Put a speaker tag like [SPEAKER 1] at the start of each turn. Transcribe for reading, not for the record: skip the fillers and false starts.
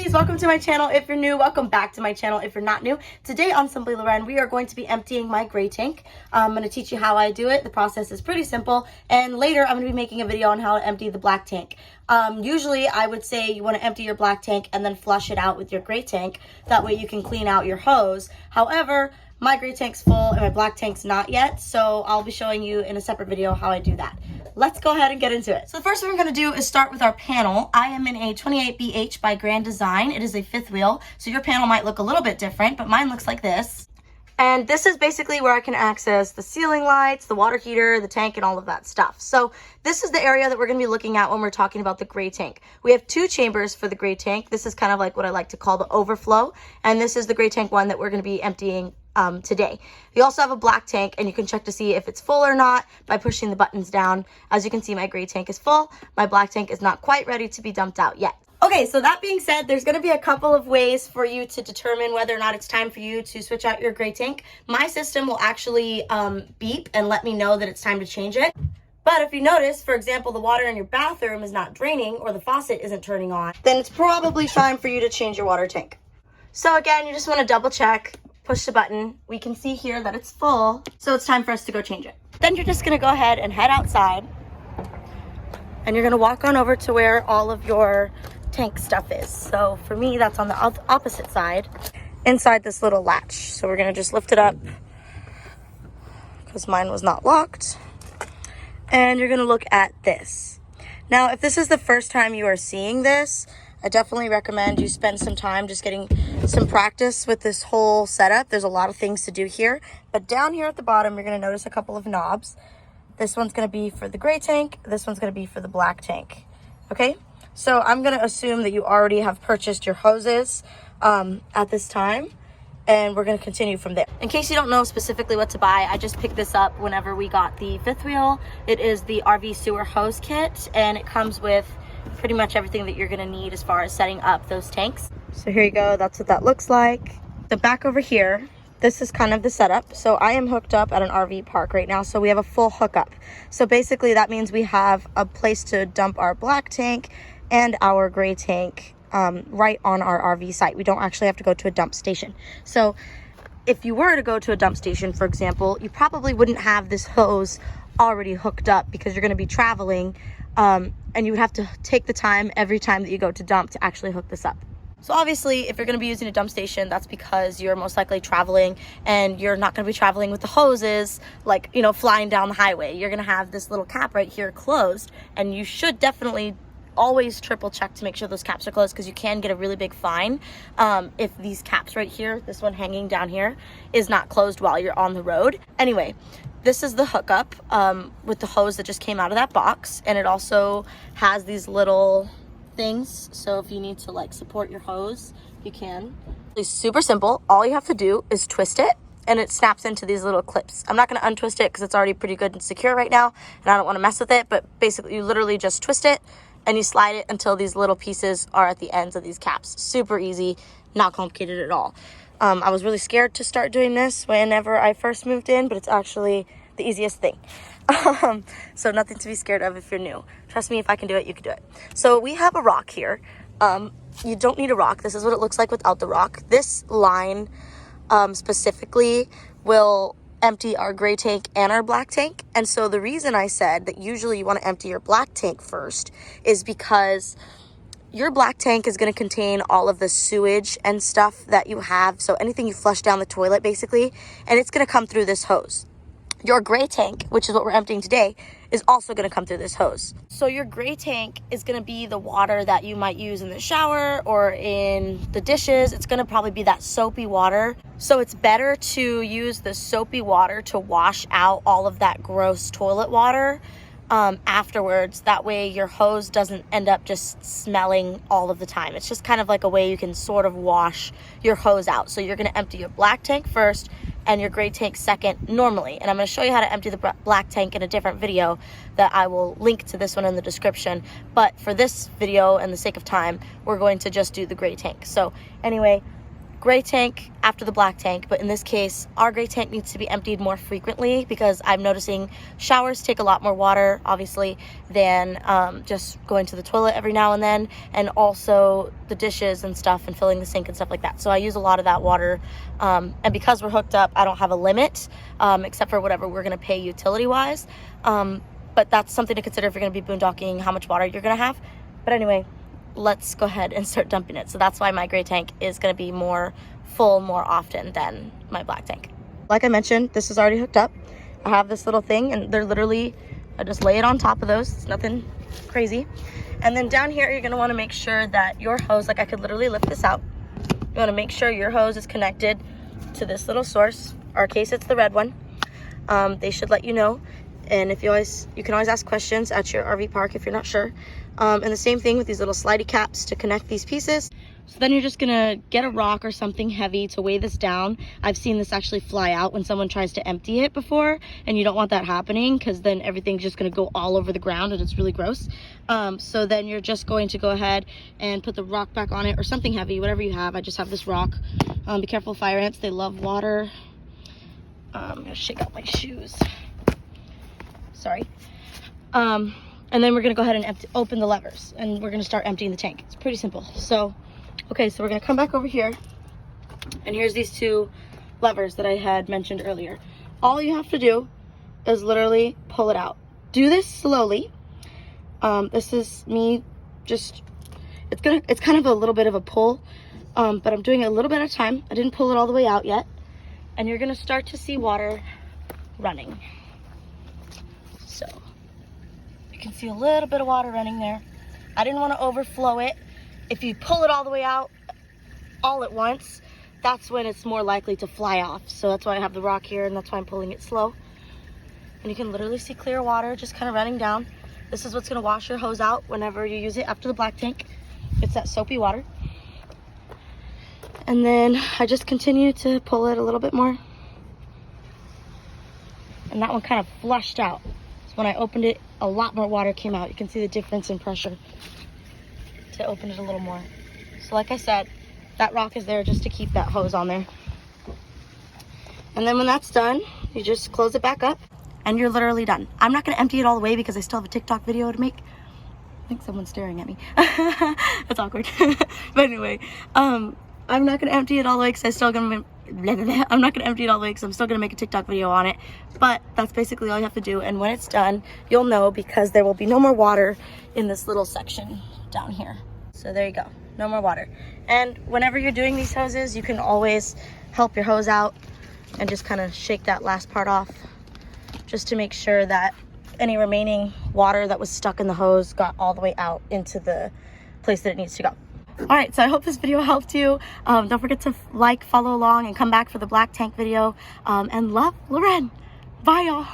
[SPEAKER 1] besties, welcome to my channel. If you're new, welcome back to my channel. If you're not new, today on Simply Loren, we are going to be emptying my gray tank. I'm going to teach you how I do it. The process is pretty simple, and later I'm going to be making a video on how to empty the black tank. Usually I would say you want to empty your black tank and then flush it out with your gray tank. That way you can clean out your hose. However, my gray tank's full and my black tank's not yet, so I'll be showing you in a separate video how I do that. Let's go ahead and get into it. So the first thing we're going to do is start with our panel. I am in a 28BH by Grand Design. It is a fifth wheel, so your panel might look a little bit different, but mine looks like this. And this is basically where I can access the ceiling lights, the water heater, the tank, and all of that stuff. So this is the area that we're going to be looking at when we're talking about the gray tank. We have two chambers for the gray tank. This is kind of like what I like to call the overflow, and this is the gray tank one that we're going to be emptying today. We also have a black tank, and you can check to see if it's full or not by pushing the buttons down. As you can see, my gray tank is full. My black tank is not quite ready to be dumped out yet. Okay, so that being said, there's going to be a couple of ways for you to determine whether or not it's time for you to switch out your gray tank. My system will actually beep and let me know that it's time to change it. But if you notice, for example, the water in your bathroom is not draining or the faucet isn't turning on, then it's probably time for you to change your water tank. So again, you just want to double check. Push the button. We can see here that it's full, so it's time for us to go change it. Then you're just gonna go ahead and head outside, and you're gonna walk on over to where all of your tank stuff is. So for me, that's on the opposite side, inside this little latch. So we're gonna just lift it up, because mine was not locked, and you're gonna look at this. Now, if this is the first time you are seeing this, I definitely recommend you spend some time just getting some practice with this whole setup. There's a lot of things to do here, but down here at the bottom, you're going to notice a couple of knobs. This one's going to be for the gray tank. This one's going to be for the black tank. Okay, so I'm going to assume that you already have purchased your hoses at this time, and we're going to continue from there. In case you don't know specifically what to buy, I just picked this up whenever we got the fifth wheel. It is the RV sewer hose kit, and it comes with pretty much everything that you're going to need as far as setting up those tanks. So here you go, that's what that looks like. The back over here, this is kind of the setup. So I am hooked up at an RV park right now, so we have a full hookup. So basically that means we have a place to dump our black tank and our gray tank right on our RV site. We don't actually have to go to a dump station. So if you were to go to a dump station, for example, you probably wouldn't have this hose already hooked up because you're going to be traveling, and you would have to take the time every time that you go to dump to actually hook this up. So obviously, if you're going to be using a dump station, that's because you're most likely traveling, and you're not going to be traveling with the hoses, like, you know, flying down the highway. You're going to have this little cap right here closed, and you should definitely always triple check to make sure those caps are closed, because you can get a really big fine if these caps right here, this one hanging down here, is not closed while you're on the road. Anyway, this is the hookup with the hose that just came out of that box, and it also has these little things, so if you need to like support your hose, you can. It's super simple. All you have to do is twist it, and it snaps into these little clips. I'm not going to untwist it because it's already pretty good and secure right now, and I don't want to mess with it, but basically you literally just twist it and you slide it until these little pieces are at the ends of these caps. Super easy, not complicated at all. I was really scared to start doing this whenever I first moved in, but it's actually the easiest thing. So nothing to be scared of if you're new. Trust me, if I can do it, you can do it. So we have a rock here. You don't need a rock. This is what it looks like without the rock. This line specifically will empty our gray tank and our black tank. And so the reason I said that usually you want to empty your black tank first is because your black tank is going to contain all of the sewage and stuff that you have. So anything you flush down the toilet, basically, and it's going to come through this hose. Your gray tank, which is what we're emptying today, is also going to come through this hose. So your gray tank is going to be the water that you might use in the shower or in the dishes. It's going to probably be that soapy water. So it's better to use the soapy water to wash out all of that gross toilet water afterwards. That way your hose doesn't end up just smelling all of the time. It's just kind of like a way you can sort of wash your hose out. So you're going to empty your black tank first and your gray tank second normally. And I'm going to show you how to empty the black tank in a different video that I will link to this one in the description. But for this video and the sake of time, we're going to just do the gray tank. So anyway, gray tank after the black tank, but in this case, our gray tank needs to be emptied more frequently because I'm noticing showers take a lot more water, obviously, than just going to the toilet every now and then, and also the dishes and stuff and filling the sink and stuff like that. So I use a lot of that water, and because we're hooked up, I don't have a limit, except for whatever we're gonna pay utility-wise, but that's something to consider if you're gonna be boondocking, how much water you're gonna have. But anyway, let's go ahead and start dumping it. So that's why my gray tank is going to be more full more often than my black tank. Like I mentioned, this is already hooked up. I have this little thing, and they're literally, I just lay it on top of those. It's nothing crazy. And then down here, you're going to want to make sure that your hose, like I could literally lift this out. You want to make sure your hose is connected to this little source. In our case, it's the red one. They should let you know. And if you can always ask questions at your RV park if you're not sure. And the same thing with these little slidey caps to connect these pieces. So then you're just gonna get a rock or something heavy to weigh this down. I've seen this actually fly out when someone tries to empty it before, and you don't want that happening because then everything's just gonna go all over the ground and it's really gross. So then you're just going to go ahead and put the rock back on it or something heavy, whatever you have. I just have this rock. Be careful, fire ants, they love water. I'm gonna shake out my shoes. Sorry. And then we're gonna go ahead and open the levers and we're gonna start emptying the tank. It's pretty simple. So, okay, so we're gonna come back over here and here's these two levers that I had mentioned earlier. All you have to do is literally pull it out. Do this slowly. This is me just, it's kind of a little bit of a pull, but I'm doing it a little bit at a time. I didn't pull it all the way out yet. And you're gonna start to see water running. So you can see a little bit of water running there. I didn't want to overflow it. If you pull it all the way out all at once, that's when it's more likely to fly off. So that's why I have the rock here, and that's why I'm pulling it slow. And you can literally see clear water just kind of running down. This is what's going to wash your hose out whenever you use it after the black tank. It's that soapy water. And then I just continue to pull it a little bit more. And that one kind of flushed out. When I opened it, a lot more water came out. You can see the difference in pressure to open it a little more. So like I said, that rock is there just to keep that hose on there. And then when that's done, you just close it back up and you're literally done. I'm not gonna empty it all the way because I still have a TikTok video to make. I think someone's staring at me. That's awkward. But anyway, I'm not gonna empty it all the way because I'm still gonna I'm not gonna empty it all the way because I'm still gonna make a TikTok video on it. But that's basically all you have to do, and when it's done, you'll know because there will be no more water in this little section down here. So there you go, no more water. And whenever you're doing these hoses, you can always help your hose out and just kind of shake that last part off just to make sure that any remaining water that was stuck in the hose got all the way out into the place that it needs to go. All right, so I hope this video helped you. Don't forget to like, follow along, and come back for the black tank video. And love, Loren. Bye, y'all.